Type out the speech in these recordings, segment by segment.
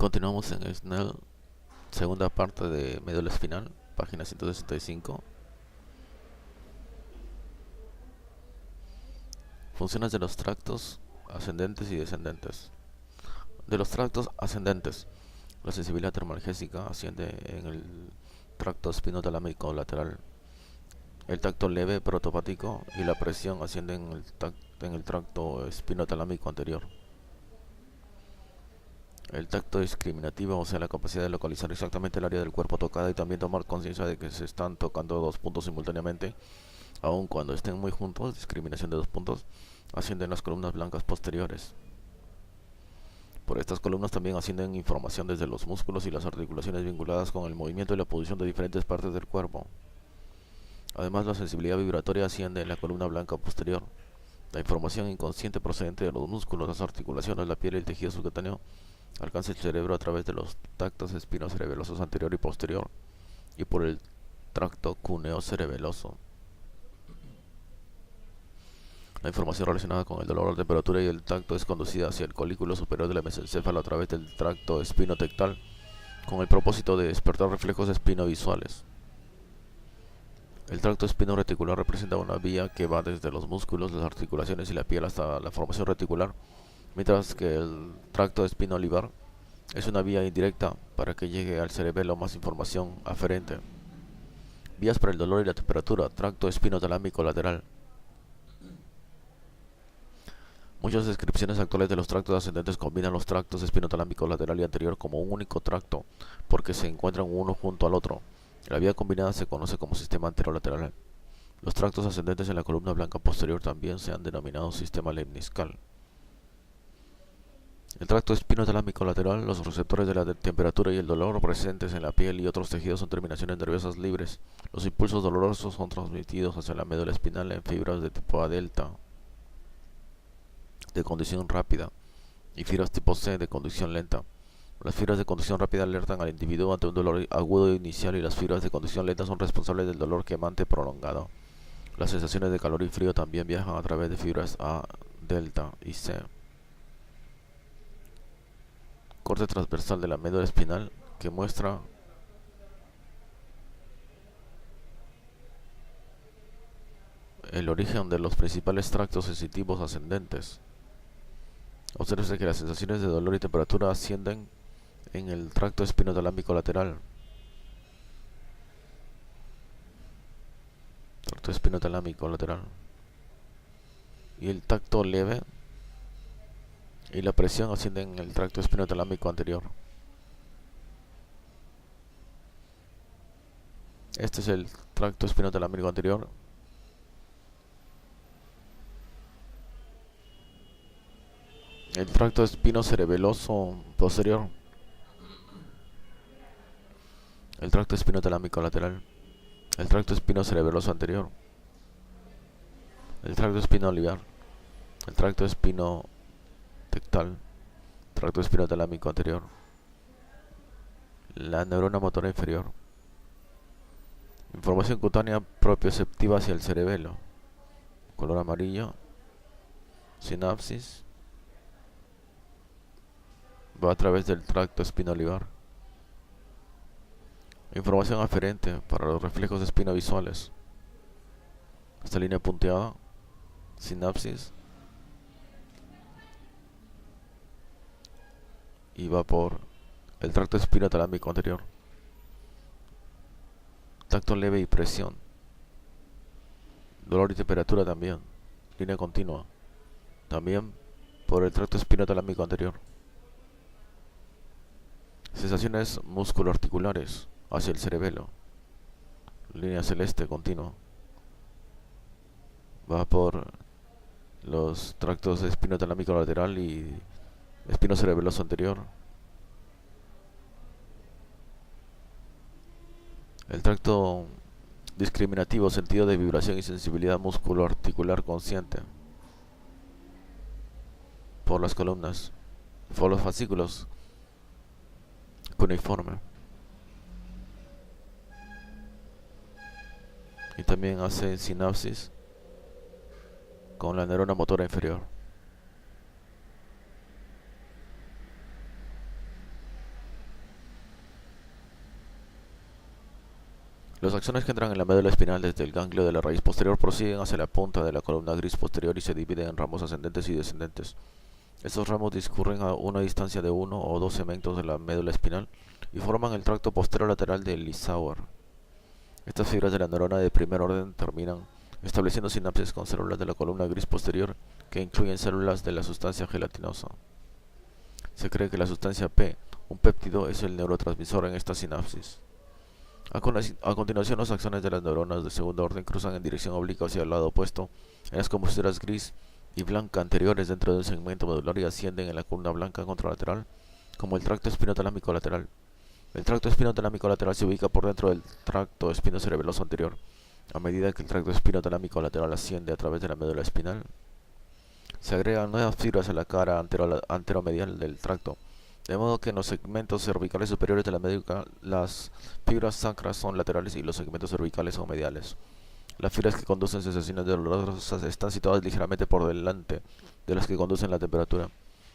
Continuamos en Snell, segunda parte de médula espinal, página 165. Funciones de los tractos ascendentes y descendentes. De los tractos ascendentes, la sensibilidad termoanalgésica asciende en el tracto espinotalámico lateral, el tacto leve protopático y la presión asciende en el tracto espinotalámico anterior. El tacto discriminativo, o sea, la capacidad de localizar exactamente el área del cuerpo tocada y también tomar conciencia de que se están tocando dos puntos simultáneamente, aun cuando estén muy juntos, discriminación de dos puntos, ascienden las columnas blancas posteriores. Por estas columnas también ascienden información desde los músculos y las articulaciones vinculadas con el movimiento y la posición de diferentes partes del cuerpo. Además, la sensibilidad vibratoria asciende en la columna blanca posterior. La información inconsciente procedente de los músculos, las articulaciones, la piel y el tejido subcutáneo alcanza el cerebro a través de los tractos espinocerebelosos anterior y posterior y por el tracto cúneo-cerebeloso. La información relacionada con el dolor, la temperatura y el tacto es conducida hacia el colículo superior del mesencéfalo a través del tracto espinotectal con el propósito de despertar reflejos espinovisuales. El tracto espino-reticular representa una vía que va desde los músculos, las articulaciones y la piel hasta la formación reticular, mientras que el tracto espino-olivar es una vía indirecta para que llegue al cerebelo más información aferente. Vías para el dolor y la temperatura, tracto espinotalámico lateral. Muchas descripciones actuales de los tractos ascendentes combinan los tractos espinotalámico lateral y anterior como un único tracto, porque se encuentran uno junto al otro. La vía combinada se conoce como sistema anterolateral. Los tractos ascendentes en la columna blanca posterior también se han denominado sistema lemniscal. El tracto espinotalámico lateral, los receptores de la temperatura y el dolor presentes en la piel y otros tejidos son terminaciones nerviosas libres. Los impulsos dolorosos son transmitidos hacia la médula espinal en fibras de tipo A delta, de conducción rápida, y fibras tipo C de conducción lenta. Las fibras de conducción rápida alertan al individuo ante un dolor agudo inicial y las fibras de conducción lenta son responsables del dolor quemante prolongado. Las sensaciones de calor y frío también viajan a través de fibras A, delta y C. Corte transversal de la médula espinal que muestra el origen de los principales tractos sensitivos ascendentes. Observe que las sensaciones de dolor y temperatura ascienden en el tracto espinotalámico lateral. Tracto espinotalámico lateral. Y el tacto leve y la presión ascienden en el tracto espinotalámico anterior. Este es el tracto espinotalámico anterior. El tracto espinocerebeloso posterior. El tracto espinotalámico lateral. El tracto espinocerebeloso anterior. El tracto espinoolivar. El tracto espinotectal. Tracto espinotalámico anterior. La neurona motora inferior. Información cutánea propioceptiva hacia el cerebelo. Color amarillo. Sinapsis. Va a través del tracto espinoolivar. Información aferente para los reflejos espinovisuales. Esta línea punteada. Sinapsis. Y va por el tracto espinotalámico anterior. Tacto leve y presión. Dolor y temperatura también. Línea continua. También por el tracto espinotalámico anterior. Sensaciones musculoarticulares hacia el cerebelo. Línea celeste continua. Va por los tractos espinotalámico lateral y espinocerebeloso anterior. El tracto discriminativo, sentido de vibración y sensibilidad musculoarticular consciente. Por las columnas. Por los fascículos. Cuneiforme. Y también hace sinapsis con la neurona motora inferior. Los axones que entran en la médula espinal desde el ganglio de la raíz posterior prosiguen hacia la punta de la columna gris posterior y se dividen en ramos ascendentes y descendentes. Estos ramos discurren a una distancia de uno o dos segmentos de la médula espinal y forman el tracto posterolateral de Lissauer. Estas fibras de la neurona de primer orden terminan estableciendo sinapsis con células de la columna gris posterior que incluyen células de la sustancia gelatinosa. Se cree que la sustancia P, un péptido, es el neurotransmisor en esta sinapsis. A continuación, los axones de las neuronas de segundo orden cruzan en dirección obliqua hacia el lado opuesto en las composturas gris y blanca anteriores dentro de un segmento medular y ascienden en la columna blanca contralateral como el tracto espinotalámico lateral. El tracto espinotalámico lateral se ubica por dentro del tracto espinocerebeloso anterior. A medida que el tracto espinotalámico lateral asciende a través de la médula espinal, se agregan nuevas fibras a la cara anteromedial del tracto, de modo que en los segmentos cervicales superiores de la médula las fibras sacras son laterales y los segmentos cervicales son mediales. Las fibras que conducen sensaciones dolorosas están situadas ligeramente por delante de las que conducen la temperatura.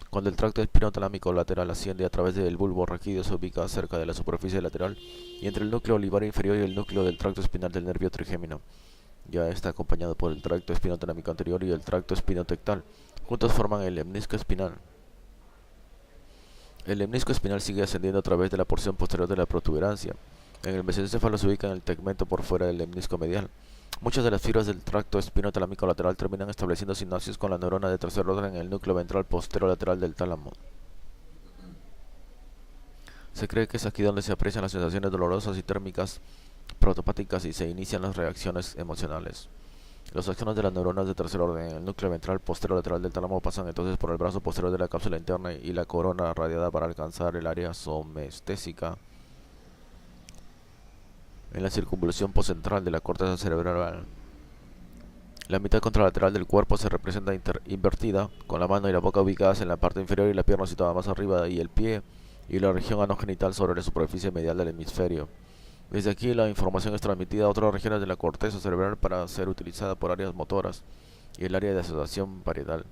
Cuando el tracto espinotalámico lateral asciende a través del bulbo raquídeo, se ubica cerca de la superficie lateral y entre el núcleo olivario inferior y el núcleo del tracto espinal del nervio trigémino. Ya está acompañado por el tracto espinotalámico anterior y el tracto espinotectal. Juntos forman el lemnisco espinal. El lemnisco espinal sigue ascendiendo a través de la porción posterior de la protuberancia. En el mesencéfalo se ubica en el tegmento por fuera del lemnisco medial. Muchas de las fibras del tracto espinotalámico lateral terminan estableciendo sinapsis con la neurona de tercer orden en el núcleo ventral posterolateral del tálamo. Se cree que es aquí donde se aprecian las sensaciones dolorosas y térmicas protopáticas y se inician las reacciones emocionales. Los axones de las neuronas de tercer orden en el núcleo ventral posterolateral del tálamo pasan entonces por el brazo posterior de la cápsula interna y la corona radiada para alcanzar el área somestésica en la circunvolución postcentral de la corteza cerebral. La mitad contralateral del cuerpo se representa invertida, con la mano y la boca ubicadas en la parte inferior y la pierna situada más arriba y el pie y la región anogenital sobre la superficie medial del hemisferio. Desde aquí la información es transmitida a otras regiones de la corteza cerebral para ser utilizada por áreas motoras y el área de asociación parietal.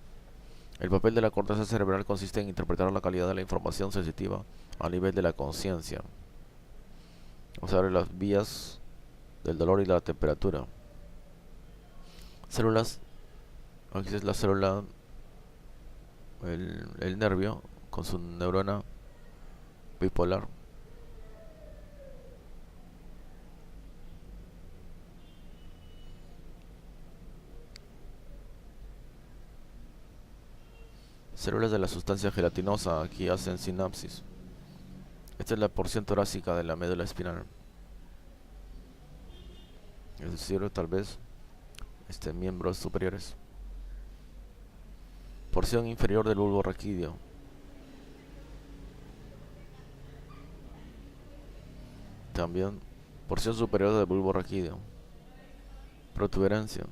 El papel de la corteza cerebral consiste en interpretar la calidad de la información sensitiva a nivel de la conciencia, o sea, las vías del dolor y la temperatura. Células, aquí es la célula, el nervio con su neurona bipolar. Células de la sustancia gelatinosa aquí hacen sinapsis. Esta es la porción torácica de la médula espinal, es decir, tal vez miembros superiores. Porción inferior del bulbo raquídeo. También porción superior del bulbo raquídeo. Protuberancia.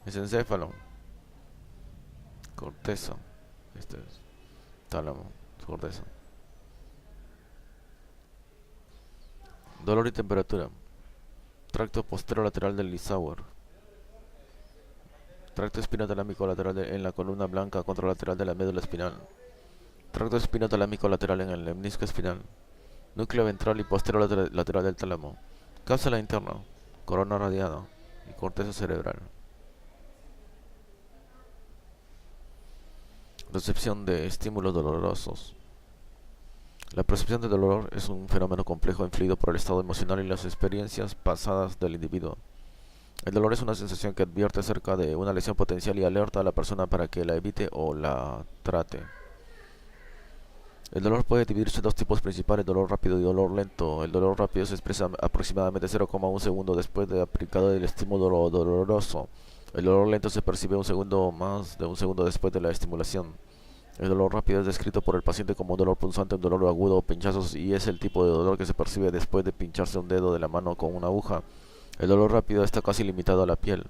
Mesencéfalo. Corteza. Este es tálamo. Corteza. Dolor y temperatura. Tracto posterolateral del Lissauer. Tracto espinotalámico lateral en la columna blanca contralateral de la médula espinal. Tracto espinotalámico lateral en el lemnisco espinal. Núcleo ventral y posterolateral del tálamo. Cápsula interna. Corona radiada. Y corteza cerebral. Recepción de estímulos dolorosos. La percepción de dolor es un fenómeno complejo influido por el estado emocional y las experiencias pasadas del individuo. El dolor es una sensación que advierte acerca de una lesión potencial y alerta a la persona para que la evite o la trate. El dolor puede dividirse en dos tipos principales, dolor rápido y dolor lento. El dolor rápido se expresa aproximadamente 0,1 segundo después de aplicado el estímulo doloroso. El dolor lento se percibe un segundo más de un segundo después de la estimulación. El dolor rápido es descrito por el paciente como un dolor punzante, un dolor agudo o pinchazos y es el tipo de dolor que se percibe después de pincharse un dedo de la mano con una aguja. El dolor rápido está casi limitado a la piel.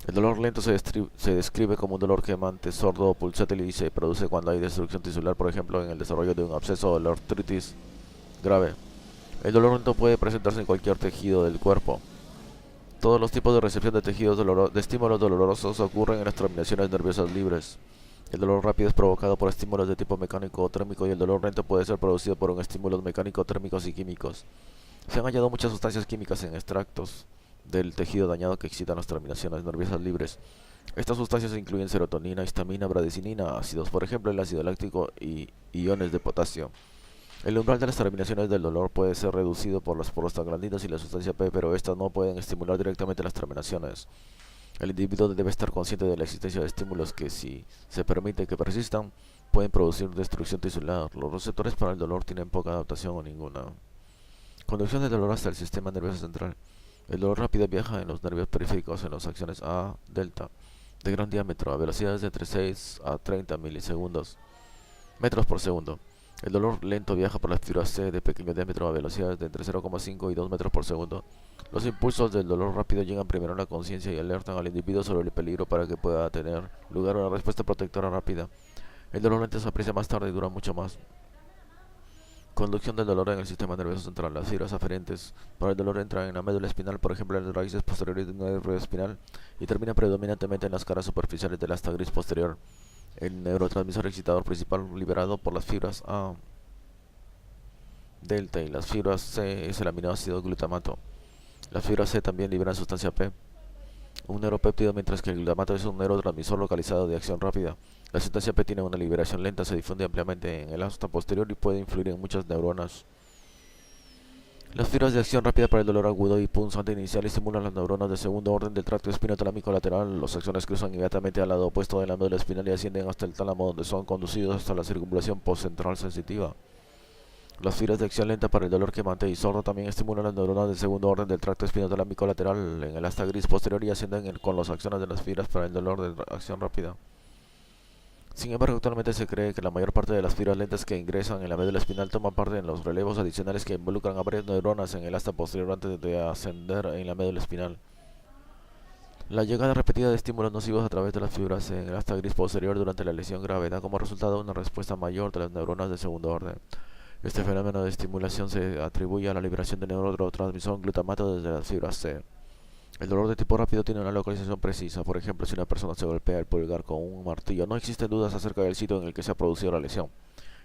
El dolor lento se describe como un dolor quemante, sordo o pulsátil y se produce cuando hay destrucción tisular, por ejemplo en el desarrollo de un absceso o la artritis grave. El dolor lento puede presentarse en cualquier tejido del cuerpo. Todos los tipos de recepción de tejidos de estímulos dolorosos ocurren en las terminaciones nerviosas libres. El dolor rápido es provocado por estímulos de tipo mecánico o térmico y el dolor lento puede ser producido por un estímulos mecánico, térmicos y químicos. Se han hallado muchas sustancias químicas en extractos del tejido dañado que excitan las terminaciones nerviosas libres. Estas sustancias incluyen serotonina, histamina, bradycinina, ácidos, por ejemplo el ácido láctico y iones de potasio. El umbral de las terminaciones del dolor puede ser reducido por las prostaglandinas y la sustancia P, pero estas no pueden estimular directamente las terminaciones. El individuo debe estar consciente de la existencia de estímulos que, si se permite que persistan, pueden producir destrucción tisular. Los receptores para el dolor tienen poca adaptación o ninguna. Conducción del dolor hasta el sistema nervioso central. El dolor rápido viaja en los nervios periféricos en las acciones A, delta, de gran diámetro, a velocidades de entre 6 a 30 milisegundos, metros por segundo. El dolor lento viaja por las fibras C de pequeño diámetro a velocidades de entre 0,5 y 2 metros por segundo. Los impulsos del dolor rápido llegan primero a la conciencia y alertan al individuo sobre el peligro para que pueda tener lugar una respuesta protectora rápida. El dolor lento se aprecia más tarde y dura mucho más. Conducción del dolor en el sistema nervioso central. Las fibras aferentes para el dolor entran en la médula espinal, por ejemplo en las raíces posteriores del nervio espinal, y terminan predominantemente en las caras superficiales del asta gris posterior. El neurotransmisor excitador principal liberado por las fibras A, delta y las fibras C es el aminoácido glutamato. Las fibras C también liberan sustancia P, un neuropéptido, mientras que el glutamato es un neurotransmisor localizado de acción rápida. La sustancia P tiene una liberación lenta, se difunde ampliamente en el asta posterior y puede influir en muchas neuronas. Las fibras de acción rápida para el dolor agudo y punzante inicial estimulan las neuronas de segundo orden del tracto espinotalámico lateral. Los axones cruzan inmediatamente al lado opuesto de la médula espinal y ascienden hasta el tálamo, donde son conducidos hasta la circunvalación postcentral sensitiva. Las fibras de acción lenta para el dolor quemante y sordo también estimulan las neuronas del segundo orden del tracto espinotalámico lateral en el asta gris posterior y ascienden con los axones de las fibras para el dolor de acción rápida. Sin embargo, actualmente se cree que la mayor parte de las fibras lentas que ingresan en la médula espinal toman parte en los relevos adicionales que involucran a varias neuronas en el asta posterior antes de ascender en la médula espinal. La llegada repetida de estímulos nocivos a través de las fibras en el asta gris posterior durante la lesión grave da como resultado una respuesta mayor de las neuronas de segundo orden. Este fenómeno de estimulación se atribuye a la liberación de neurotransmisor glutamato desde las fibras C. El dolor de tipo rápido tiene una localización precisa. Por ejemplo, si una persona se golpea el pulgar con un martillo, no existen dudas acerca del sitio en el que se ha producido la lesión.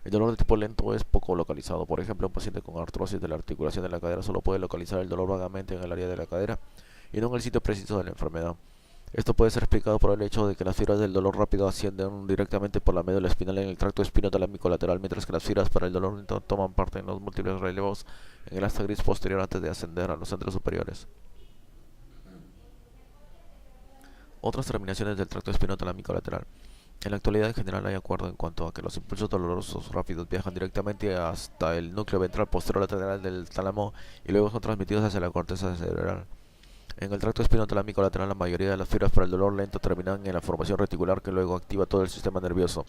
El dolor de tipo lento es poco localizado. Por ejemplo, un paciente con artrosis de la articulación de la cadera solo puede localizar el dolor vagamente en el área de la cadera y no en el sitio preciso de la enfermedad. Esto puede ser explicado por el hecho de que las fibras del dolor rápido ascienden directamente por la médula espinal en el tracto espinotalámico lateral, mientras que las fibras para el dolor lento toman parte en los múltiples relevos en el asta gris posterior antes de ascender a los centros superiores. Otras terminaciones del tracto espinotalámico lateral. En la actualidad en general hay acuerdo en cuanto a que los impulsos dolorosos rápidos viajan directamente hasta el núcleo ventral posterior lateral del tálamo y luego son transmitidos hacia la corteza cerebral. En el tracto espinotalámico lateral, la mayoría de las fibras para el dolor lento terminan en la formación reticular que luego activa todo el sistema nervioso.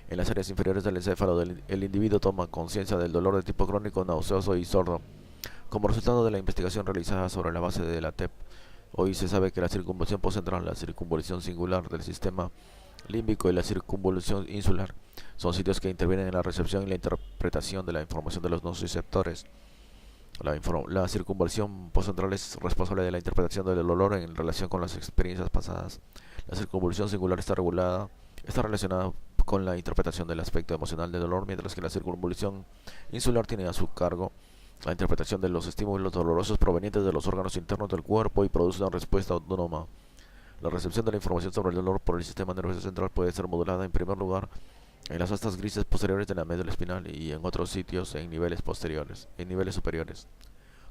En las áreas inferiores del encéfalo, el individuo toma conciencia del dolor de tipo crónico, nauseoso y sordo. Como resultado de la investigación realizada sobre la base de la TEP, hoy se sabe que la circunvolución postcentral, la circunvolución singular del sistema límbico y la circunvolución insular son sitios que intervienen en la recepción y la interpretación de la información de los nociceptores. La circunvolución postcentral es responsable de la interpretación del dolor en relación con las experiencias pasadas. La circunvolución singular está relacionada con la interpretación del aspecto emocional del dolor, mientras que la circunvolución insular tiene a su cargo la interpretación de los estímulos dolorosos provenientes de los órganos internos del cuerpo y produce una respuesta autónoma. La recepción de la información sobre el dolor por el sistema nervioso central puede ser modulada en primer lugar en las astas grises posteriores de la médula espinal y en otros sitios en niveles superiores.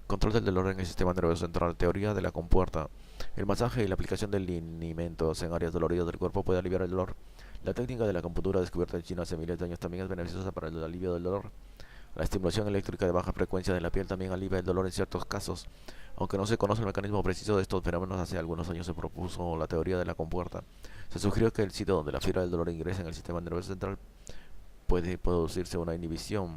Control del dolor en el sistema nervioso central. Teoría de la compuerta. El masaje y la aplicación de linimentos en áreas doloridas del cuerpo puede aliviar el dolor. La técnica de la acupuntura descubierta en China hace miles de años también es beneficiosa para el alivio del dolor. La estimulación eléctrica de baja frecuencia de la piel también alivia el dolor en ciertos casos. Aunque no se conoce el mecanismo preciso de estos fenómenos, hace algunos años se propuso la teoría de la compuerta. Se sugirió que el sitio donde la fibra del dolor ingresa en el sistema nervioso central puede producirse una inhibición.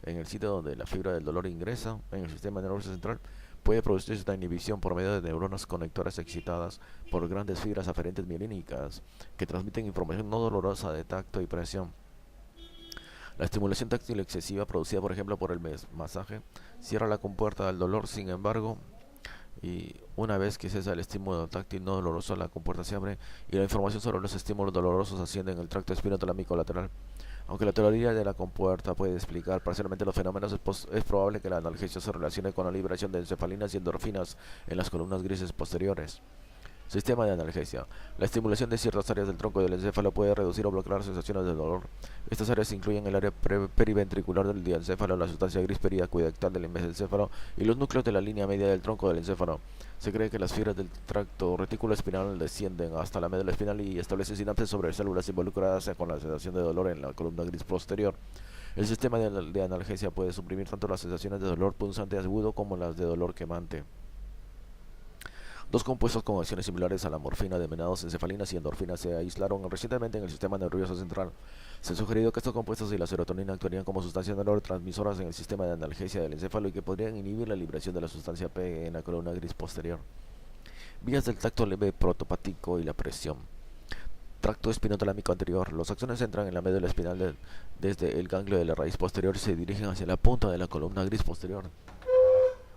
En el sitio donde la fibra del dolor ingresa en el sistema nervioso central puede producirse una inhibición por medio de neuronas conectoras excitadas por grandes fibras aferentes mielínicas que transmiten información no dolorosa de tacto y presión. La estimulación táctil excesiva producida por ejemplo por el masaje cierra la compuerta del dolor. Sin embargo, y una vez que cesa el estímulo táctil no doloroso, la compuerta se abre y la información sobre los estímulos dolorosos asciende en el tracto espinotalámico lateral. Aunque la teoría de la compuerta puede explicar parcialmente los fenómenos, es probable que la analgesia se relacione con la liberación de encefalinas y endorfinas en las columnas grises posteriores. Sistema de analgesia. La estimulación de ciertas áreas del tronco del encéfalo puede reducir o bloquear las sensaciones de dolor. Estas áreas incluyen el área periventricular del diencéfalo, la sustancia gris periacuidectal del mesencéfalo y los núcleos de la línea media del tronco del encéfalo. Se cree que las fibras del tracto reticuloespinal descienden hasta la médula espinal y establecen sinapsis sobre células involucradas con la sensación de dolor en la columna gris posterior. El sistema de analgesia puede suprimir tanto las sensaciones de dolor punzante agudo como las de dolor quemante. Dos compuestos con acciones similares a la morfina de encefalinas y endorfinas se aislaron recientemente en el sistema nervioso central. Se ha sugerido que estos compuestos y la serotonina actuarían como sustancias neurotransmisoras en el sistema de analgesia del encéfalo y que podrían inhibir la liberación de la sustancia P en la columna gris posterior. Vías del tacto leve protopático y la presión. Tracto espinotalámico anterior. Los axones entran en la médula espinal desde el ganglio de la raíz posterior y se dirigen hacia la punta de la columna gris posterior,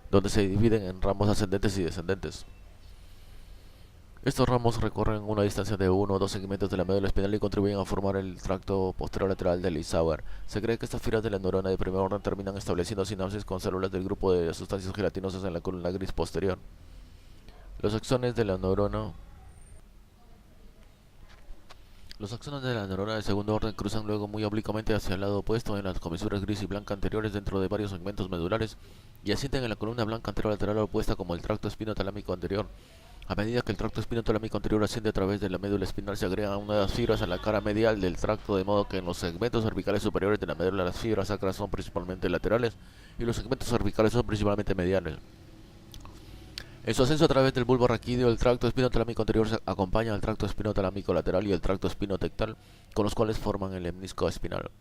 donde se dividen en ramos ascendentes y descendentes. Estos ramos recorren una distancia de 1 o 2 segmentos de la médula espinal y contribuyen a formar el tracto posterolateral de Lissauer. Se cree que estas fibras de la neurona de primer orden terminan estableciendo sinapsis con células del grupo de sustancias gelatinosas en la columna gris posterior. Los axones de la neurona de segundo orden cruzan luego muy oblicuamente hacia el lado opuesto en las comisuras gris y blanca anteriores dentro de varios segmentos medulares y asienten en la columna blanca anterolateral opuesta como el tracto espinotalámico anterior. A medida que el tracto espinotalámico anterior asciende a través de la médula espinal, se agregan nuevas fibras a la cara medial del tracto, de modo que en los segmentos cervicales superiores de la médula las fibras sacras son principalmente laterales y los segmentos cervicales son principalmente mediales. En su ascenso a través del bulbo raquídeo, el tracto espinotalámico anterior acompaña al tracto espinotalámico lateral y el tracto espinotectal, con los cuales forman el lemnisco espinal.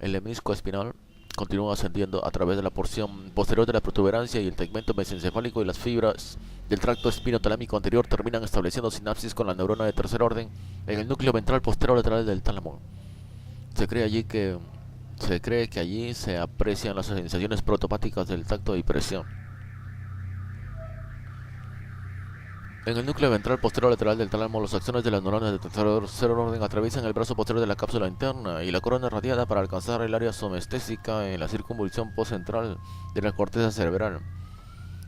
El lemnisco espinal continúa ascendiendo a través de la porción posterior de la protuberancia y el tegmento mesencefálico, y las fibras del tracto espinotalámico anterior terminan estableciendo sinapsis con la neurona de tercer orden en el núcleo ventral posterolateral del tálamo. Se cree que allí se aprecian las sensaciones protopáticas del tacto y presión. En el núcleo ventral posterolateral del tálamo, los axones de las neuronas de tercer orden atraviesan el brazo posterior de la cápsula interna y la corona radiada para alcanzar el área somestésica en la circunvolución postcentral de la corteza cerebral.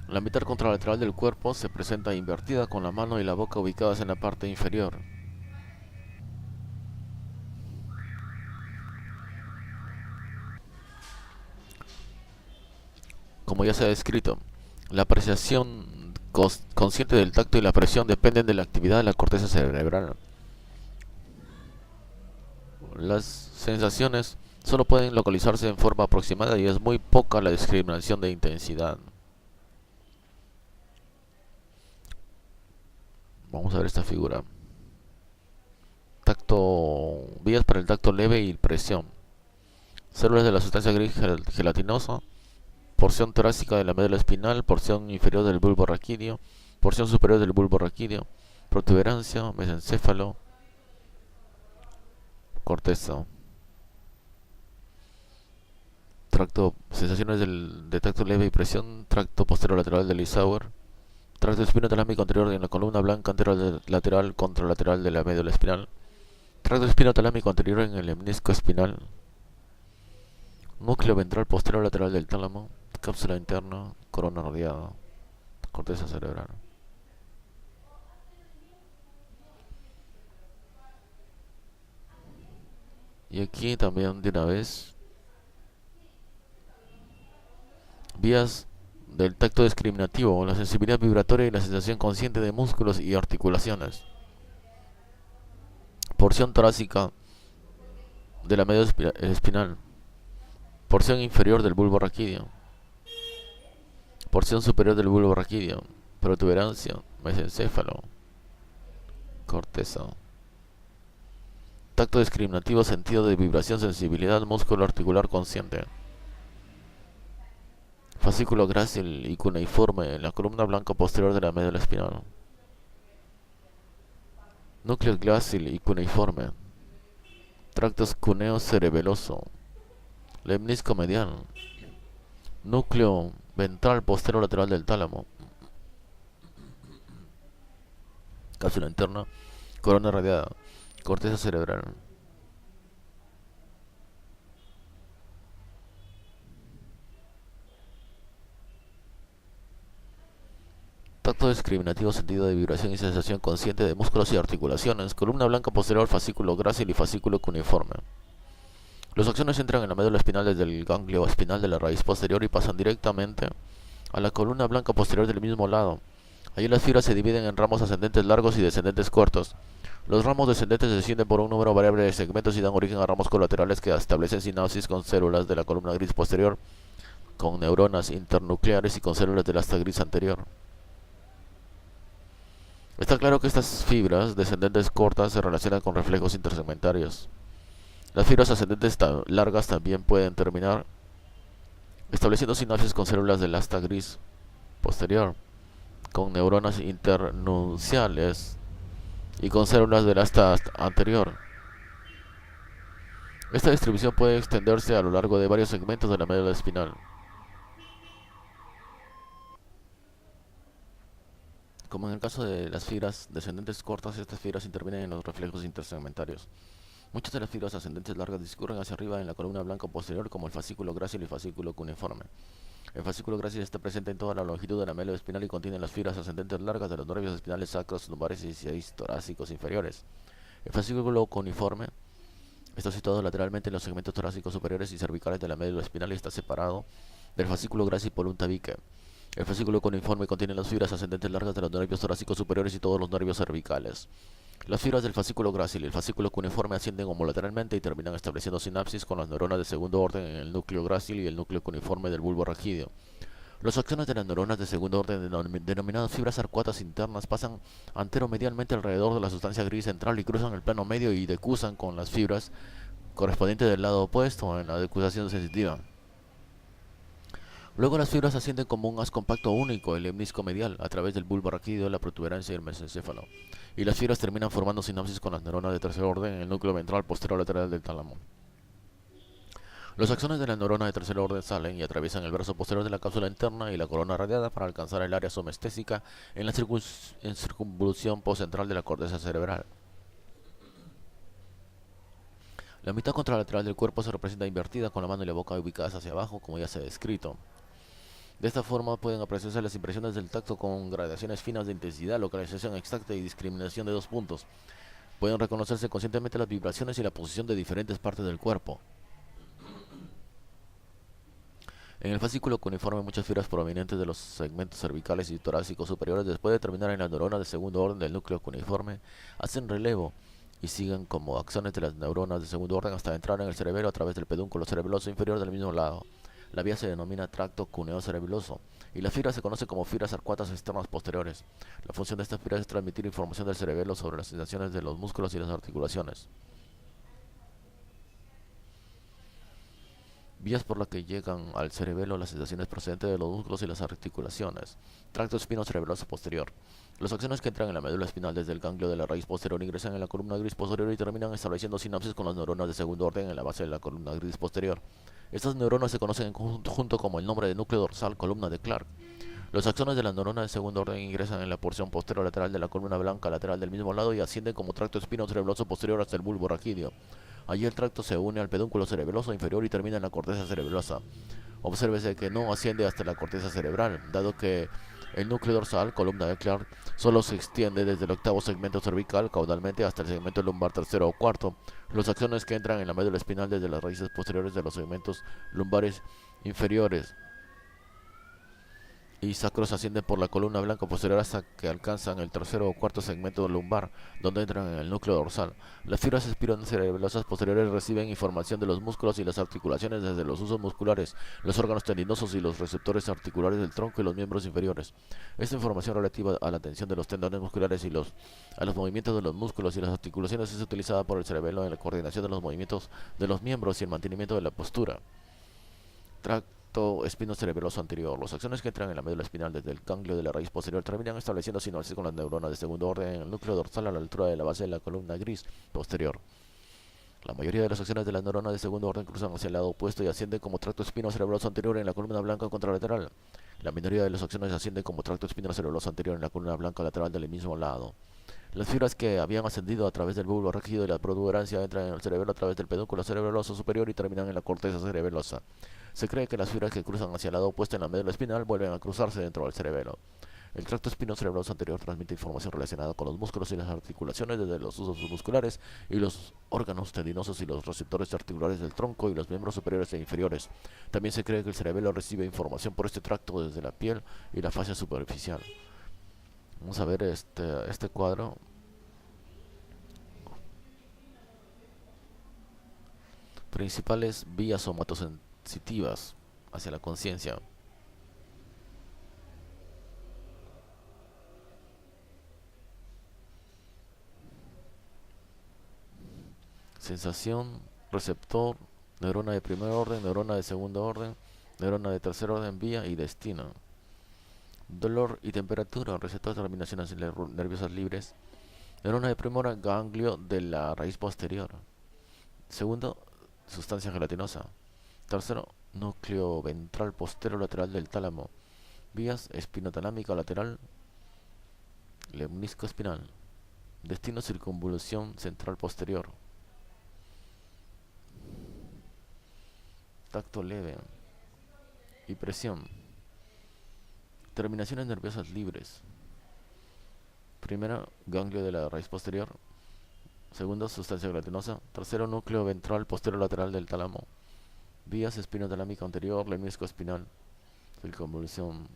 La mitad contralateral del cuerpo se presenta invertida, con la mano y la boca ubicadas en la parte inferior. Como ya se ha descrito, la apreciación consciente del tacto y la presión dependen de la actividad de la corteza cerebral. Las sensaciones solo pueden localizarse en forma aproximada y es muy poca la discriminación de intensidad. Vamos a ver esta figura. Vías para el tacto leve y presión. Células de la sustancia gris gelatinosa, porción torácica de la médula espinal, porción inferior del bulbo raquídeo, porción superior del bulbo raquídeo, protuberancia, mesencéfalo, corteza. Sensaciones de tacto leve y presión, tracto posterolateral de Lissauer, tracto espinotalámico anterior en la columna blanca anterolateral contralateral de la médula espinal, tracto espinotalámico anterior en el lemnisco espinal, núcleo ventral posterolateral del tálamo, cápsula interna, corona radiada, corteza cerebral. Y aquí también de una vez, vías del tacto discriminativo, la sensibilidad vibratoria y la sensación consciente de músculos y articulaciones. Porción torácica de la médula espinal, porción inferior del bulbo raquídeo, porción superior del bulbo raquídeo, protuberancia, mesencéfalo, corteza. Tacto discriminativo, sentido de vibración, sensibilidad músculo articular consciente. Fascículo grácil y cuneiforme en la columna blanca posterior de la médula espinal. Núcleo glácil y cuneiforme. Tracto cuneo cerebeloso. Lemnisco medial. Núcleo ventral posterolateral del tálamo. Cápsula interna. Corona radiada. Corteza cerebral. Tracto discriminativo, sentido de vibración y sensación consciente de músculos y articulaciones, columna blanca posterior, fascículo grácil y fascículo cuneiforme. Los axones entran en la médula espinal desde el ganglio espinal de la raíz posterior y pasan directamente a la columna blanca posterior del mismo lado. Allí las fibras se dividen en ramos ascendentes largos y descendentes cortos. Los ramos descendentes descienden por un número variable de segmentos y dan origen a ramos colaterales que establecen sinapsis con células de la columna gris posterior, con neuronas internucleares y con células del asta gris anterior. Está claro que estas fibras descendentes cortas se relacionan con reflejos intersegmentarios. Las fibras ascendentes largas también pueden terminar estableciendo sinapsis con células del asta gris posterior, con neuronas internunciales y con células del asta anterior. Esta distribución puede extenderse a lo largo de varios segmentos de la médula espinal. Como en el caso de las fibras descendentes cortas, estas fibras intervienen en los reflejos intersegmentarios. Muchas de las fibras ascendentes largas discurren hacia arriba en la columna blanca posterior, como el fascículo grácil y el fascículo cuneiforme. El fascículo grácil está presente en toda la longitud de la médula espinal y contiene las fibras ascendentes largas de los nervios espinales sacros, lumbares y 6 torácicos inferiores. El fascículo cuneiforme está situado lateralmente en los segmentos torácicos superiores y cervicales de la médula espinal y está separado del fascículo grácil por un tabique. El fascículo cuneiforme contiene las fibras ascendentes largas de los nervios torácicos superiores y todos los nervios cervicales. Las fibras del fascículo grácil y el fascículo cuneiforme ascienden homolateralmente y terminan estableciendo sinapsis con las neuronas de segundo orden en el núcleo grácil y el núcleo cuneiforme del bulbo raquídeo. Los axones de las neuronas de segundo orden, denominadas fibras arcuatas internas, pasan anteromedialmente alrededor de la sustancia gris central y cruzan el plano medio y decusan con las fibras correspondientes del lado opuesto en la decusación sensitiva. Luego las fibras ascienden como un haz compacto único, el lemnisco medial, a través del bulbo raquídeo, la protuberancia y el mesencéfalo. Y las fibras terminan formando sinapsis con las neuronas de tercer orden en el núcleo ventral posterior lateral del tálamo. Los axones de la neurona de tercer orden salen y atraviesan el brazo posterior de la cápsula interna y la corona radiada para alcanzar el área somestésica en la circunvolución postcentral de la corteza cerebral. La mitad contralateral del cuerpo se representa invertida con la mano y la boca ubicadas hacia abajo, como ya se ha descrito. De esta forma pueden apreciarse las impresiones del tacto con gradaciones finas de intensidad, localización exacta y discriminación de 2 puntos. Pueden reconocerse conscientemente las vibraciones y la posición de diferentes partes del cuerpo. En el fascículo cuneiforme, muchas fibras provenientes de los segmentos cervicales y torácicos superiores, después de terminar en las neuronas de segundo orden del núcleo cuneiforme, hacen relevo y siguen como axones de las neuronas de segundo orden hasta entrar en el cerebelo a través del pedúnculo cerebeloso inferior del mismo lado. La vía se denomina tracto cuneo-cerebeloso y las fibras se conocen como fibras arcuatas externas posteriores. La función de estas fibras es transmitir información del cerebelo sobre las sensaciones de los músculos y las articulaciones. Vías por las que llegan al cerebelo las sensaciones procedentes de los músculos y las articulaciones. Tracto espinocerebeloso posterior. Los axones que entran en la médula espinal desde el ganglio de la raíz posterior ingresan en la columna gris posterior y terminan estableciendo sinapsis con las neuronas de segundo orden en la base de la columna gris posterior. Estas neuronas se conocen en conjunto como el nombre de núcleo dorsal, columna de Clark. Los axones de la neurona de segundo orden ingresan en la porción posterior lateral de la columna blanca lateral del mismo lado y ascienden como tracto espinocerebeloso posterior hasta el bulbo raquídeo. Allí el tracto se une al pedúnculo cerebeloso inferior y termina en la corteza cerebelosa. Obsérvese que no asciende hasta la corteza cerebral, dado que el núcleo dorsal, columna de Clark, solo se extiende desde el octavo segmento cervical caudalmente hasta el segmento lumbar tercero o cuarto. Los axones que entran en la médula espinal desde las raíces posteriores de los segmentos lumbares inferiores y sacros ascienden por la columna blanca posterior hasta que alcanzan el tercero o cuarto segmento lumbar, donde entran en el núcleo dorsal. Las fibras espinocerebelosas posteriores reciben información de los músculos y las articulaciones desde los usos musculares, los órganos tendinosos y los receptores articulares del tronco y los miembros inferiores. Esta información relativa a la tensión de los tendones musculares y a los movimientos de los músculos y las articulaciones es utilizada por el cerebelo en la coordinación de los movimientos de los miembros y el mantenimiento de la postura. Espinocerebeloso anterior. Los axones que entran en la médula espinal desde el ganglio de la raíz posterior terminan estableciendo sinapsis con las neuronas de segundo orden en el núcleo dorsal a la altura de la base de la columna gris posterior. La mayoría de las acciones de las neuronas de segundo orden cruzan hacia el lado opuesto y ascienden como tracto espinocerebeloso anterior en la columna blanca contralateral. La minoría de las acciones ascienden como tracto espinocerebeloso anterior en la columna blanca lateral del mismo lado. Las fibras que habían ascendido a través del bulbo rígido y la protuberancia entran en el cerebelo a través del pedúnculo cerebeloso superior y terminan en la corteza cerebelosa. Se cree que las fibras que cruzan hacia el lado opuesto en la médula espinal vuelven a cruzarse dentro del cerebelo. El tracto espinocerebroso anterior transmite información relacionada con los músculos y las articulaciones desde los usos musculares y los órganos tendinosos y los receptores articulares del tronco y los miembros superiores e inferiores. También se cree que el cerebelo recibe información por este tracto desde la piel y la fascia superficial. Vamos a ver este cuadro. Principales vías somatosensitivas hacia la conciencia. Sensación, receptor, neurona de primer orden, neurona de segundo orden, neurona de tercer orden, vía y destino. Dolor y temperatura, receptor de terminaciones nerviosas libres. Neurona de primera, ganglio de la raíz posterior. Segundo, sustancia gelatinosa. Tercero, núcleo ventral posterior lateral del tálamo. Vías espinotalámica lateral, lemnisco espinal. Destino, circunvolución central posterior. Tacto leve y presión. Terminaciones nerviosas libres. Primera, ganglio de la raíz posterior. Segundo, sustancia gelatinosa. Tercero, núcleo ventral posterior lateral del tálamo. Vías espinotalámica anterior, lemnisco espinal. Circunvolución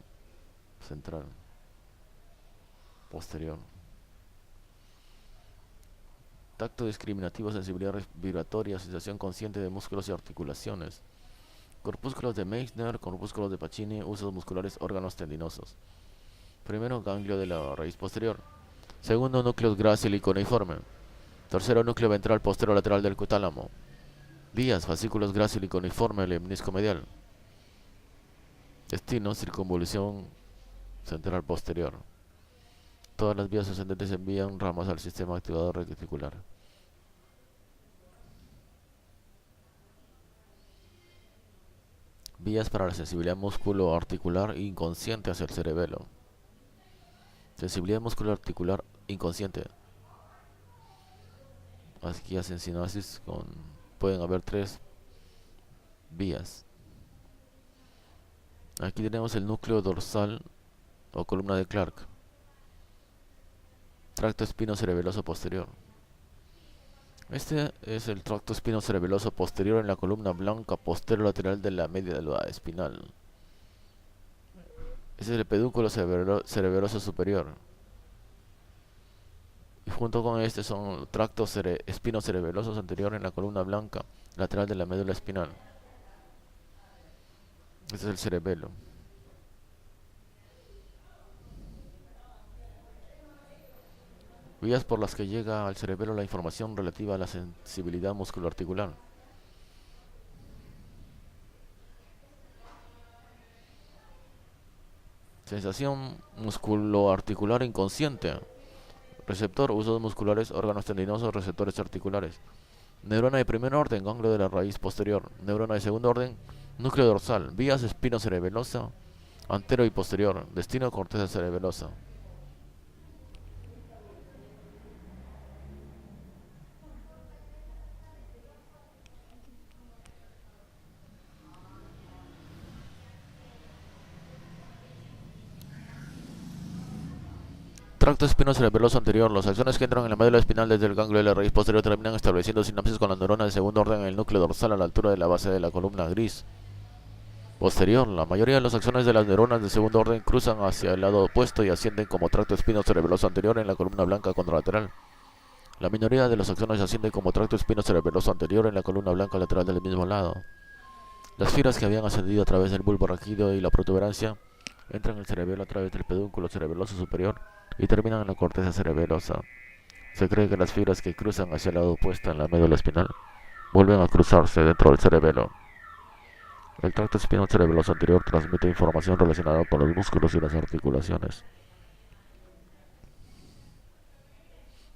central posterior. Tacto discriminativo, sensibilidad vibratoria, sensación consciente de músculos y articulaciones. Corpúsculos de Meissner, corpúsculos de Pacini, usos musculares, órganos tendinosos. Primero, ganglio de la raíz posterior. Segundo, núcleo grácil y cuneiforme. Tercero, núcleo ventral posterior lateral del tálamo. Vías, fascículos grácil y cuneiforme, lemnisco medial. Destino, circunvolución central posterior. Todas las vías ascendentes envían ramas al sistema activador reticular. Vías para la sensibilidad músculo-articular inconsciente hacia el cerebelo. Sensibilidad músculo-articular inconsciente. Aquí hacen sinapsis pueden haber 3 vías. Aquí tenemos el núcleo dorsal o columna de Clark. Tracto espinocerebeloso posterior. Este es el tracto espinocerebeloso posterior en la columna blanca posterior lateral de la médula espinal. Este es el pedúnculo cerebeloso superior. Y junto con este son tractos espinocerebelosos anterior en la columna blanca lateral de la médula espinal. Este es el cerebelo. Vías por las que llega al cerebelo la información relativa a la sensibilidad musculoarticular. Sensación musculoarticular inconsciente. Receptor, usos musculares, órganos tendinosos, receptores articulares. Neurona de primer orden, ganglio de la raíz posterior. Neurona de segundo orden, núcleo dorsal. Vías espinocerebelosa, antero y posterior. Destino, corteza cerebelosa. Tracto espinocerebeloso anterior. Las acciones que entran en la médula espinal desde el ganglio de la raíz posterior terminan estableciendo sinapsis con la neurona de segundo orden en el núcleo dorsal a la altura de la base de la columna gris posterior. La mayoría de las acciones de las neuronas de segundo orden cruzan hacia el lado opuesto y ascienden como tracto espinocerebeloso anterior en la columna blanca contralateral. La minoría de las acciones ascienden como tracto espinocerebeloso anterior en la columna blanca lateral del mismo lado. Las fibras que habían ascendido a través del bulbo raquídeo y la protuberancia entran en el cerebelo a través del pedúnculo cerebeloso superior y terminan en la corteza cerebelosa. Se cree que las fibras que cruzan hacia el lado opuesto en la médula espinal vuelven a cruzarse dentro del cerebelo. El tracto espinocerebeloso anterior transmite información relacionada con los músculos y las articulaciones,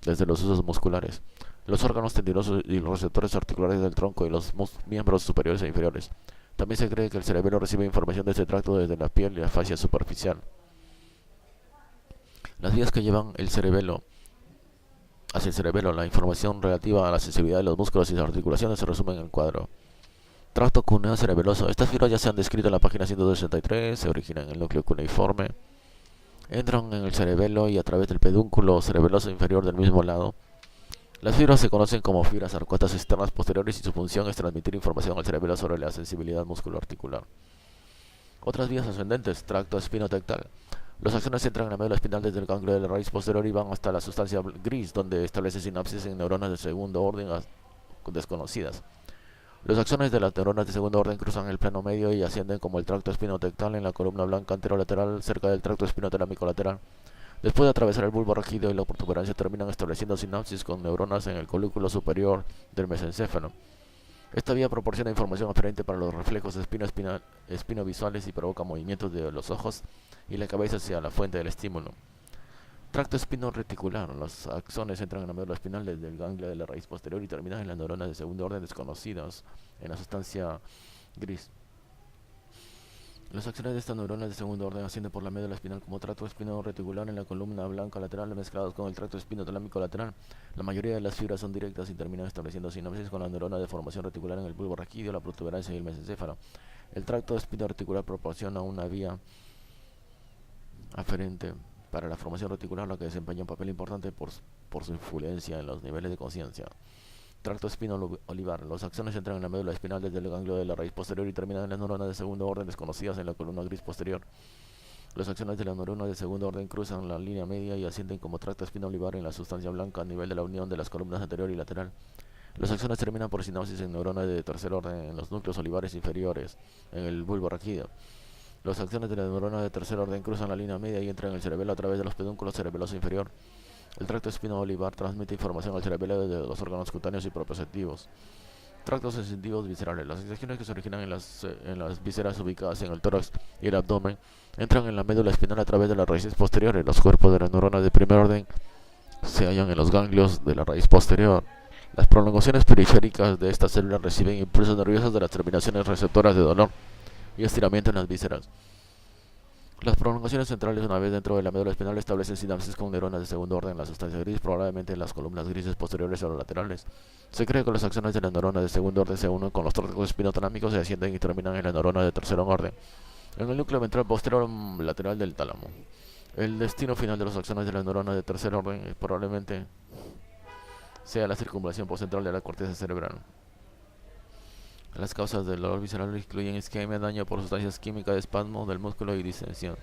desde los usos musculares, los órganos tendinosos y los receptores articulares del tronco y los miembros superiores e inferiores. También se cree que el cerebelo recibe información de este tracto desde la piel y la fascia superficial. Las vías que llevan el cerebelo hacia el cerebelo, la información relativa a la sensibilidad de los músculos y las articulaciones se resume en el cuadro. Tracto cuneo cerebeloso. Estas fibras ya se han descrito en la página 163, se originan en el núcleo cuneiforme. Entran en el cerebelo y a través del pedúnculo cerebeloso inferior del mismo lado. Las fibras se conocen como fibras arcuatas externas posteriores y su función es transmitir información al cerebelo sobre la sensibilidad musculoarticular. Otras vías ascendentes, tracto espinotectal. Los axones entran en la médula espinal desde el ganglio de la raíz posterior y van hasta la sustancia gris, donde establece sinapsis en neuronas de segundo orden desconocidas. Los axones de las neuronas de segundo orden cruzan el plano medio y ascienden como el tracto espinotectal en la columna blanca anterolateral cerca del tracto espinotalámico lateral. Después de atravesar el bulbo raquídeo y la protuberancia terminan estableciendo sinapsis con neuronas en el colúculo superior del mesencéfalo. Esta vía proporciona información aferente para los reflejos espinovisuales y provoca movimientos de los ojos y la cabeza hacia la fuente del estímulo. Tracto espino-reticular. Los axones entran en la médula espinal desde el ganglio de la raíz posterior y terminan en las neuronas de segundo orden desconocidas en la sustancia gris. Los axones de estas neuronas de segundo orden ascienden por la médula espinal como tracto espino-reticular en la columna blanca lateral mezclados con el tracto espinotalámico lateral. La mayoría de las fibras son directas y terminan estableciendo sinapsis con la neurona de formación reticular en el bulbo raquídeo, la protuberancia y el mesencéfalo. El tracto espino-reticular proporciona una vía aferente para la formación reticular, la que desempeña un papel importante por su influencia en los niveles de conciencia. Tracto espino-olivar. Los axones entran en la médula espinal desde el ganglio de la raíz posterior y terminan en las neuronas de segundo orden desconocidas en la columna gris posterior. Los axones de las neuronas de segundo orden cruzan la línea media y ascienden como tracto espino-olivar en la sustancia blanca a nivel de la unión de las columnas anterior y lateral. Los axones terminan por sinapsis en neuronas de tercer orden en los núcleos olivares inferiores, en el bulbo raquídeo. Los axones de la neurona de tercer orden cruzan la línea media y entran en el cerebelo a través de los pedúnculos cerebeloso inferior. El tracto espino-olivar transmite información al cerebelo desde los órganos cutáneos y propioceptivos. Tractos sensitivos viscerales. Las sensaciones que se originan en las vísceras ubicadas en el tórax y el abdomen entran en la médula espinal a través de las raíces posteriores. Los cuerpos de las neuronas de primer orden se hallan en los ganglios de la raíz posterior. Las prolongaciones periféricas de estas células reciben impulsos nerviosos de las terminaciones receptoras de dolor y estiramiento en las vísceras. Las prolongaciones centrales, una vez dentro de la médula espinal, establecen sinapsis con neuronas de segundo orden en la sustancia gris, probablemente en las columnas grises posteriores o laterales. Se cree que los axones de las neuronas de segundo orden se unen con los tractos espinotalámicos, se ascienden y terminan en las neuronas de tercer orden, en el núcleo ventral posterior lateral del tálamo. El destino final de los axones de las neuronas de tercer orden probablemente sea la circunvalación postcentral de la corteza cerebral. Las causas del dolor visceral incluyen isquemia, daño por sustancias químicas, espasmo del músculo y distensión.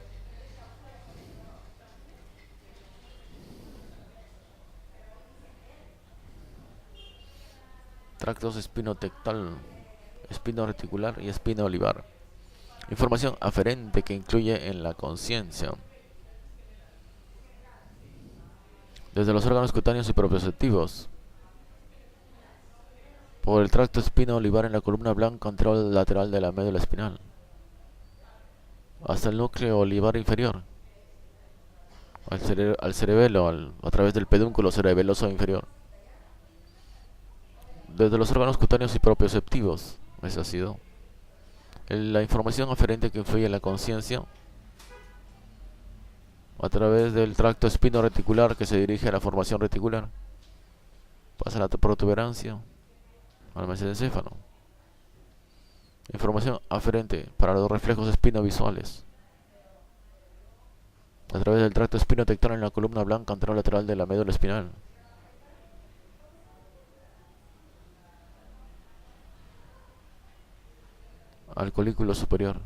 Tractos espinotectal, espino-reticular y espino-olivar. Información aferente que incluye en la conciencia. Desde los órganos cutáneos y propioceptivos. Por el tracto espino-olivar en la columna blanca anterolateral de la médula espinal, hasta el núcleo olivar inferior, al cerebelo, a través del pedúnculo cerebeloso inferior. Desde los órganos cutáneos y propioceptivos, ese ha sido. La información aferente que influye en la conciencia, a través del tracto espino-reticular que se dirige a la formación reticular, pasa a la protuberancia, al mesencéfalo. Información aferente para los reflejos espinovisuales a través del tracto espinotectal en la columna blanca anterolateral de la médula espinal. Al colículo superior.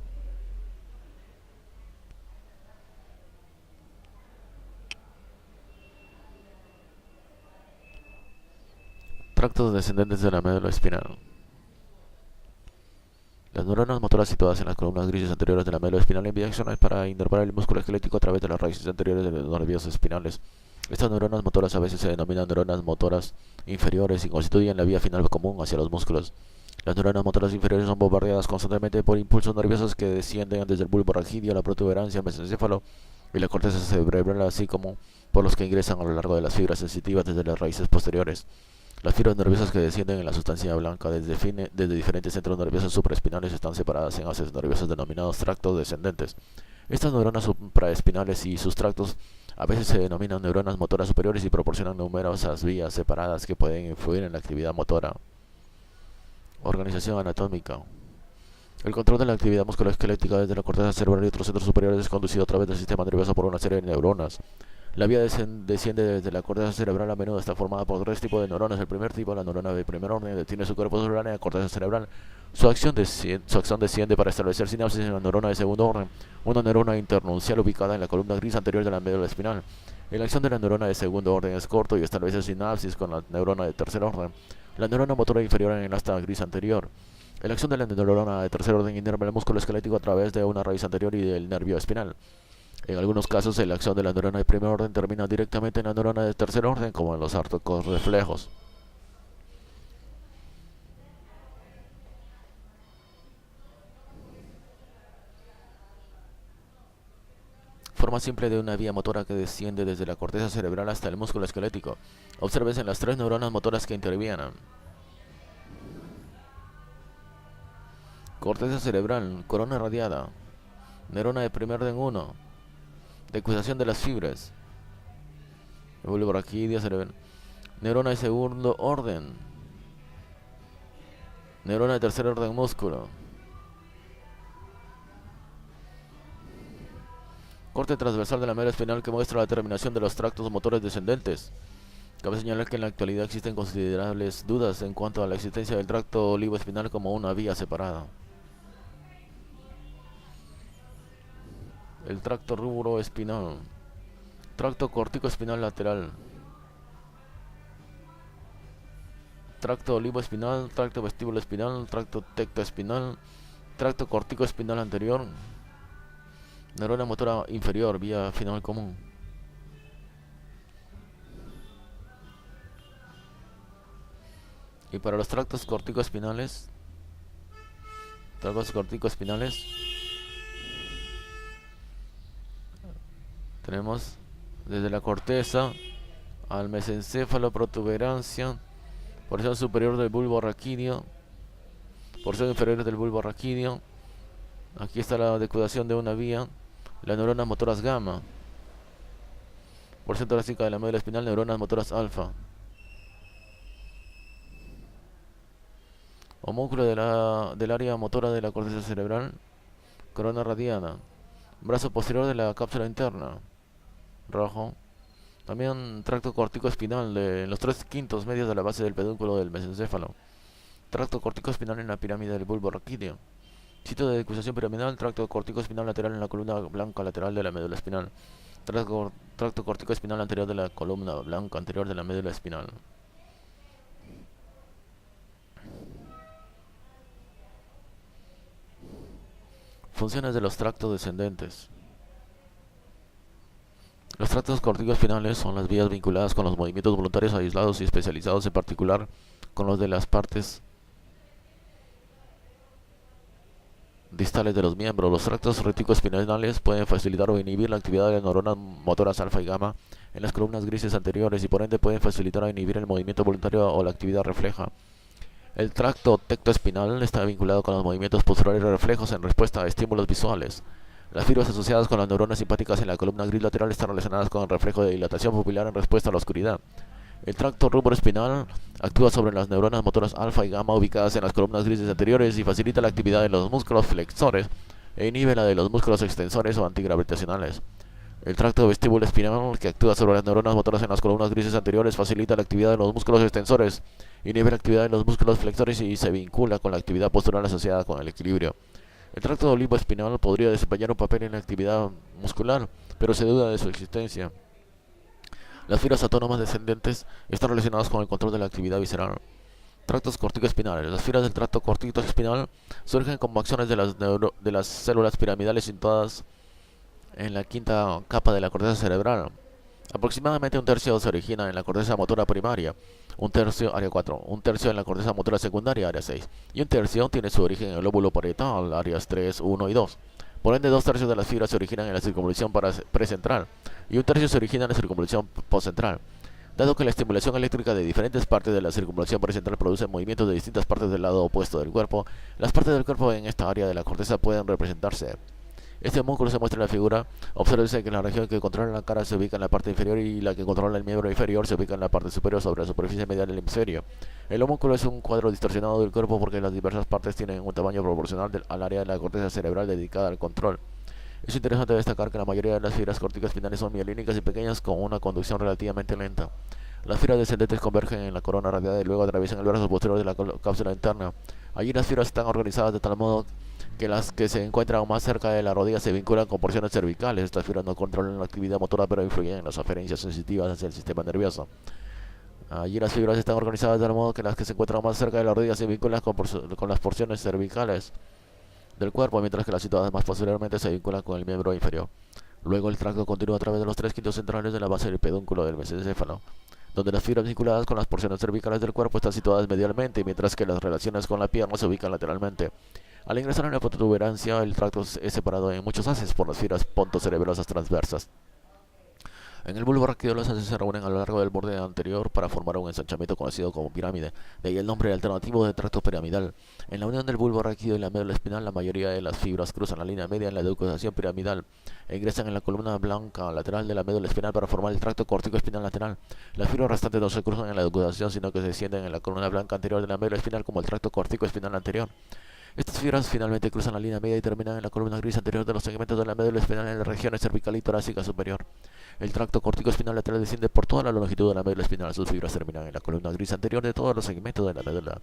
Tractos descendentes de la médula espinal. Las neuronas motoras situadas en las columnas grises anteriores de la médula espinal envían acciones para inervar el músculo esquelético a través de las raíces anteriores de los nervios espinales. Estas neuronas motoras a veces se denominan neuronas motoras inferiores y constituyen la vía final común hacia los músculos. Las neuronas motoras inferiores son bombardeadas constantemente por impulsos nerviosos que descienden desde el bulbo raquídeo, la protuberancia, el mesencéfalo y la corteza cerebral, así como por los que ingresan a lo largo de las fibras sensitivas desde las raíces posteriores. Las fibras nerviosas que descienden en la sustancia blanca desde diferentes centros nerviosos supraespinales están separadas en haces nerviosos denominados tractos descendentes. Estas neuronas supraespinales y sus tractos a veces se denominan neuronas motoras superiores y proporcionan numerosas vías separadas que pueden influir en la actividad motora. Organización anatómica. El control de la actividad musculoesquelética desde la corteza cerebral y otros centros superiores es conducido a través del sistema nervioso por una serie de neuronas. La vía desciende desde la corteza cerebral, a menudo está formada por tres tipos de neuronas. El primer tipo, la neurona de primer orden, detiene su cuerpo cerebral en la corteza cerebral. Su acción desciende para establecer sinapsis en la neurona de segundo orden, una neurona internuncial ubicada en la columna gris anterior de la médula espinal. La acción de la neurona de segundo orden es corto y establece sinapsis con la neurona de tercer orden, la neurona motora inferior en el asta gris anterior. La acción de la neurona de tercer orden inerva el músculo esquelético a través de una raíz anterior y del nervio espinal. En algunos casos, la acción de la neurona de primer orden termina directamente en la neurona de tercer orden, como en los arcos reflejos. Forma simple de una vía motora que desciende desde la corteza cerebral hasta el músculo esquelético. Obsérvese las tres neuronas motoras que intervienen. Corteza cerebral, corona radiada, neurona de primer orden 1, decusación de las fibras, bulborraquídea cerebral, neurona de segundo orden, neurona de tercer orden músculo, corte transversal de la médula espinal que muestra la terminación de los tractos motores descendentes. Cabe señalar que en la actualidad existen considerables dudas en cuanto a la existencia del tracto olivoespinal como una vía separada. El tracto rubroespinal, tracto corticoespinal lateral, tracto olivoespinal, tracto vestíbuloespinal, tracto tectoespinal, tracto corticoespinal anterior, neurona motora inferior, vía final común. Y para los tractos corticoespinales, tenemos desde la corteza al mesencéfalo, protuberancia, porción superior del bulbo raquídeo, porción inferior del bulbo raquídeo. Aquí está la decusación de una vía, las neuronas motoras gamma, porción torácica de la médula espinal, neuronas motoras alfa, homúnculo del área motora de la corteza cerebral, corona radiada, brazo posterior de la cápsula interna, rojo. También tracto corticoespinal en los 3/5 medios de la base del pedúnculo del mesencéfalo. Tracto corticoespinal en la pirámide del bulbo raquídeo. Sitio de decusación piramidal, tracto corticoespinal lateral en la columna blanca lateral de la médula espinal. Tracto corticoespinal anterior de la columna blanca anterior de la médula espinal. Funciones de los tractos descendentes. Los tractos corticoespinales son las vías vinculadas con los movimientos voluntarios aislados y especializados, en particular con los de las partes distales de los miembros. Los tractos reticoespinales pueden facilitar o inhibir la actividad de las neuronas motoras alfa y gamma en las columnas grises anteriores y por ende pueden facilitar o inhibir el movimiento voluntario o la actividad refleja. El tracto tectoespinal está vinculado con los movimientos posturales reflejos en respuesta a estímulos visuales. Las fibras asociadas con las neuronas simpáticas en la columna gris lateral están relacionadas con el reflejo de dilatación pupilar en respuesta a la oscuridad. El tracto rubroespinal actúa sobre las neuronas motoras alfa y gamma ubicadas en las columnas grises anteriores y facilita la actividad de los músculos flexores e inhibe la de los músculos extensores o antigravitacionales. El tracto vestíbuloespinal, que actúa sobre las neuronas motoras en las columnas grises anteriores, facilita la actividad de los músculos extensores, inhibe la actividad de los músculos flexores y se vincula con la actividad postural asociada con el equilibrio. El tracto olivoespinal podría desempeñar un papel en la actividad muscular, pero se duda de su existencia. Las fibras autónomas descendentes están relacionadas con el control de la actividad visceral. Tractos corticoespinales. Las fibras del tracto corticoespinal surgen como acciones de las células piramidales situadas en la quinta capa de la corteza cerebral. Aproximadamente un tercio se origina en la corteza motora primaria, un tercio área 4, un tercio en la corteza motora secundaria área 6 y un tercio tiene su origen en el lóbulo parietal áreas 3, 1 y 2. Por ende, 2/3 de las fibras se originan en la circunvolución precentral y un tercio se origina en la circunvolución postcentral. Dado que la estimulación eléctrica de diferentes partes de la circunvolución precentral produce movimientos de distintas partes del lado opuesto del cuerpo, las partes del cuerpo en esta área de la corteza pueden representarse Este músculo se muestra en la figura. Obsérvese que la región que controla la cara se ubica en la parte inferior y la que controla el miembro inferior se ubica en la parte superior sobre la superficie medial del hemisferio. El homúnculo es un cuadro distorsionado del cuerpo porque las diversas partes tienen un tamaño proporcional al área de la corteza cerebral dedicada al control. Es interesante destacar que la mayoría de las fibras corticoespinales son mielínicas y pequeñas con una conducción relativamente lenta. Las fibras descendentes convergen en la corona radial y luego atraviesan el brazo posterior de la cápsula interna. Allí las fibras están organizadas de tal modo que las que se encuentran más cerca de la rodilla se vinculan con porciones cervicales. Estas fibras no controlan la actividad motora pero influyen en las aferencias sensitivas hacia el sistema nervioso. Allí las fibras están organizadas de tal modo que las que se encuentran más cerca de la rodilla se vinculan con las porciones cervicales del cuerpo, mientras que las situadas más posteriormente se vinculan con el miembro inferior. Luego el tracto continúa a través de los 3/5 centrales de la base del pedúnculo del mesencéfalo, donde las fibras vinculadas con las porciones cervicales del cuerpo están situadas medialmente, mientras que las relaciones con la pierna se ubican lateralmente. Al ingresar en la protuberancia, el tracto es separado en muchos haces por las fibras pontocerebrosas transversas. En el bulbo raquídeo las haces se reúnen a lo largo del borde anterior para formar un ensanchamiento conocido como pirámide, de ahí el nombre alternativo de tracto piramidal. En la unión del bulbo raquídeo y la médula espinal, la mayoría de las fibras cruzan la línea media en la decusación piramidal e ingresan en la columna blanca lateral de la médula espinal para formar el tracto corticoespinal lateral. Las fibras restantes no se cruzan en la decusación, sino que se descienden en la columna blanca anterior de la médula espinal como el tracto corticoespinal anterior. Estas fibras finalmente cruzan la línea media y terminan en la columna gris anterior de los segmentos de la médula espinal en las regiones cervical y torácica superior. El tracto corticoespinal lateral desciende por toda la longitud de la médula espinal. Sus fibras terminan en la columna gris anterior de todos los segmentos de la médula.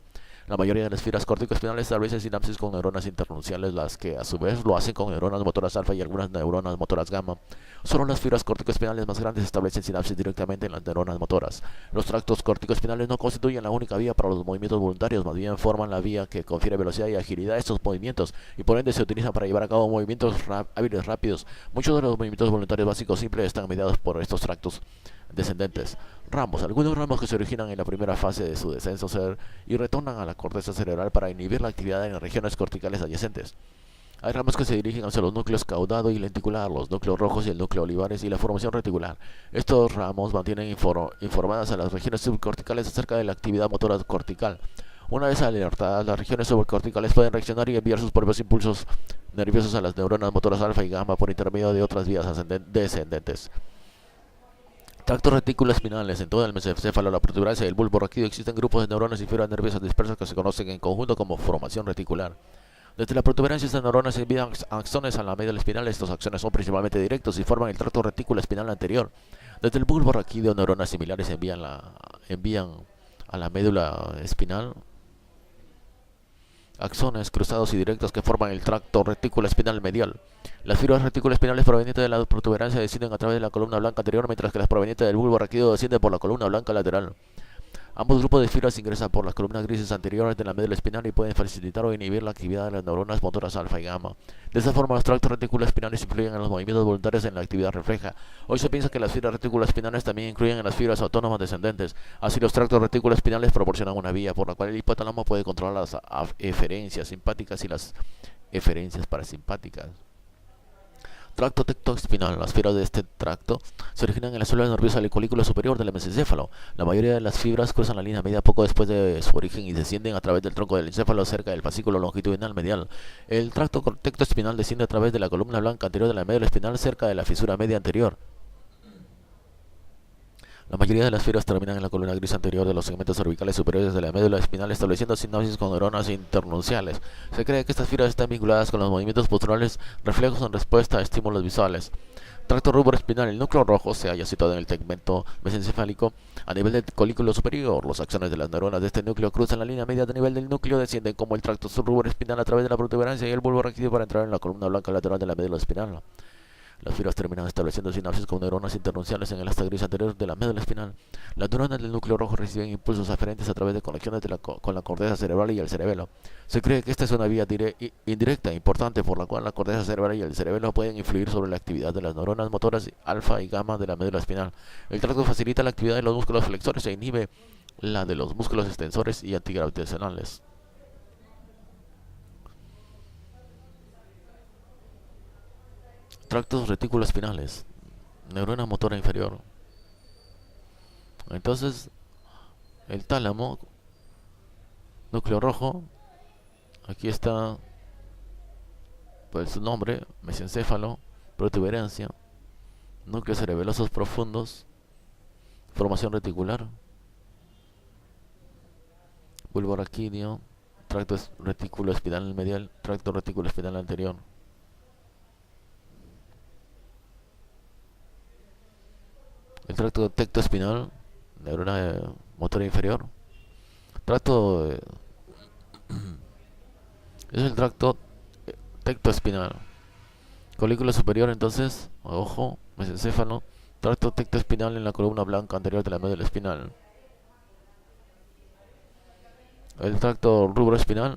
La mayoría de las fibras corticoespinales establecen sinapsis con neuronas internunciales, las que a su vez lo hacen con neuronas motoras alfa y algunas neuronas motoras gamma. Solo las fibras corticoespinales más grandes establecen sinapsis directamente en las neuronas motoras. Los tractos corticoespinales no constituyen la única vía para los movimientos voluntarios, más bien forman la vía que confiere velocidad y agilidad a estos movimientos y por ende se utilizan para llevar a cabo movimientos hábiles rápidos. Muchos de los movimientos voluntarios básicos simples están mediados por estos tractos descendentes. Ramos. Algunos ramos que se originan en la primera fase de su descenso y retornan a la corteza cerebral para inhibir la actividad en las regiones corticales adyacentes. Hay ramos que se dirigen hacia los núcleos caudado y lenticular, los núcleos rojos y el núcleo olivares y la formación reticular. Estos ramos mantienen informadas a las regiones subcorticales acerca de la actividad motora cortical. Una vez alertadas, las regiones subcorticales pueden reaccionar y enviar sus propios impulsos nerviosos a las neuronas motoras alfa y gamma por intermedio de otras vías descendentes. Tractos retículo-espinales. En todo el mesencéfalo, la protuberancia y el bulbo raquídeo existen grupos de neuronas y fibras nerviosas dispersas que se conocen en conjunto como formación reticular. Desde la protuberancia, estas neuronas envían axones a la médula espinal. Estos axones son principalmente directos y forman el tracto retículo espinal anterior. Desde el bulbo raquídeo, neuronas similares envían a la médula espinal axones cruzados y directos que forman el tracto retículo espinal medial. Las fibras reticuloespinales provenientes de la protuberancia descienden a través de la columna blanca anterior, mientras que las provenientes del bulbo raquídeo descienden por la columna blanca lateral. Ambos grupos de fibras ingresan por las columnas grises anteriores de la médula espinal y pueden facilitar o inhibir la actividad de las neuronas motoras alfa y gamma. De esta forma, los tractos reticuloespinales influyen en los movimientos voluntarios en la actividad refleja. Hoy se piensa que las fibras reticuloespinales también incluyen en las fibras autónomas descendentes. Así, los tractos reticuloespinales proporcionan una vía por la cual el hipotálamo puede controlar las eferencias simpáticas y las eferencias parasimpáticas. Tracto tectoespinal. Las fibras de este tracto se originan en la célula nerviosa del colículo superior del mesencéfalo. La mayoría de las fibras cruzan la línea media poco después de su origen y descienden a través del tronco del encéfalo cerca del fascículo longitudinal medial. El tracto tectoespinal desciende a través de la columna blanca anterior de la médula espinal cerca de la fisura media anterior. La mayoría de las fibras terminan en la columna gris anterior de los segmentos cervicales superiores de la médula espinal, estableciendo sinapsis con neuronas internunciales. Se cree que estas fibras están vinculadas con los movimientos posturales, reflejos en respuesta a estímulos visuales. Tracto rubroespinal. El núcleo rojo se halla situado en el tegmento mesencefálico a nivel del colículo superior. Los axones de las neuronas de este núcleo cruzan la línea media a nivel del núcleo, descienden como el tracto rubroespinal a través de la protuberancia y el bulbo raquídeo para entrar en la columna blanca lateral de la médula espinal. Las fibras terminan estableciendo sinapsis con neuronas internunciales en el asta gris anterior de la médula espinal. Las neuronas del núcleo rojo reciben impulsos aferentes a través de conexiones con la corteza cerebral y el cerebelo. Se cree que esta es una vía indirecta importante por la cual la corteza cerebral y el cerebelo pueden influir sobre la actividad de las neuronas motoras alfa y gamma de la médula espinal. El tracto facilita la actividad de los músculos flexores e inhibe la de los músculos extensores y antigravitacionales. Tractos retículoespinales. Neurona motora inferior. Entonces, el tálamo, núcleo rojo, aquí está pues su nombre, mesencéfalo, protuberancia, núcleos cerebelosos profundos, formación reticular, bulbo raquídeo, tracto retículo espinal medial, tracto retículo espinal anterior. El tracto tectoespinal, neurona motora inferior. Tracto es el tracto tectoespinal. Colícula superior, entonces, ojo, mesencéfalo, tracto tectoespinal en la columna blanca anterior de la médula espinal. El tracto rubroespinal,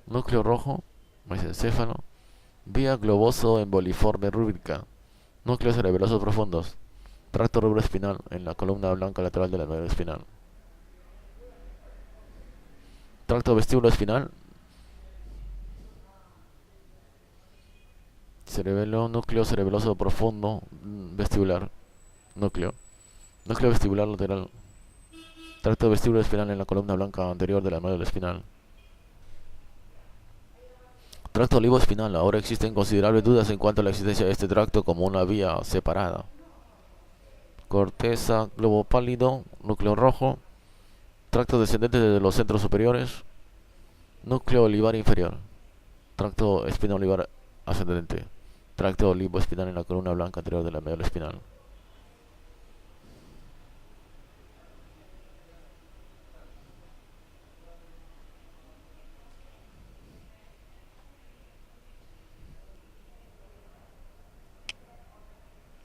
núcleo rojo, mesencéfalo, vía globoso emboliforme rúbrica, núcleos cerebelosos profundos, tracto rubroespinal en la columna blanca lateral de la médula espinal. Tracto vestíbulo espinal, cerebelo, núcleo cerebeloso profundo, vestibular, núcleo vestibular lateral, tracto vestíbulo espinal en la columna blanca anterior de la médula espinal. Tracto olivoespinal. Ahora existen considerables dudas en cuanto a la existencia de este tracto como una vía separada. Corteza, globo pálido, núcleo rojo, tracto descendente desde los centros superiores, núcleo olivar inferior, tracto espinal olivar ascendente, tracto olivoespinal en la columna blanca anterior de la médula espinal.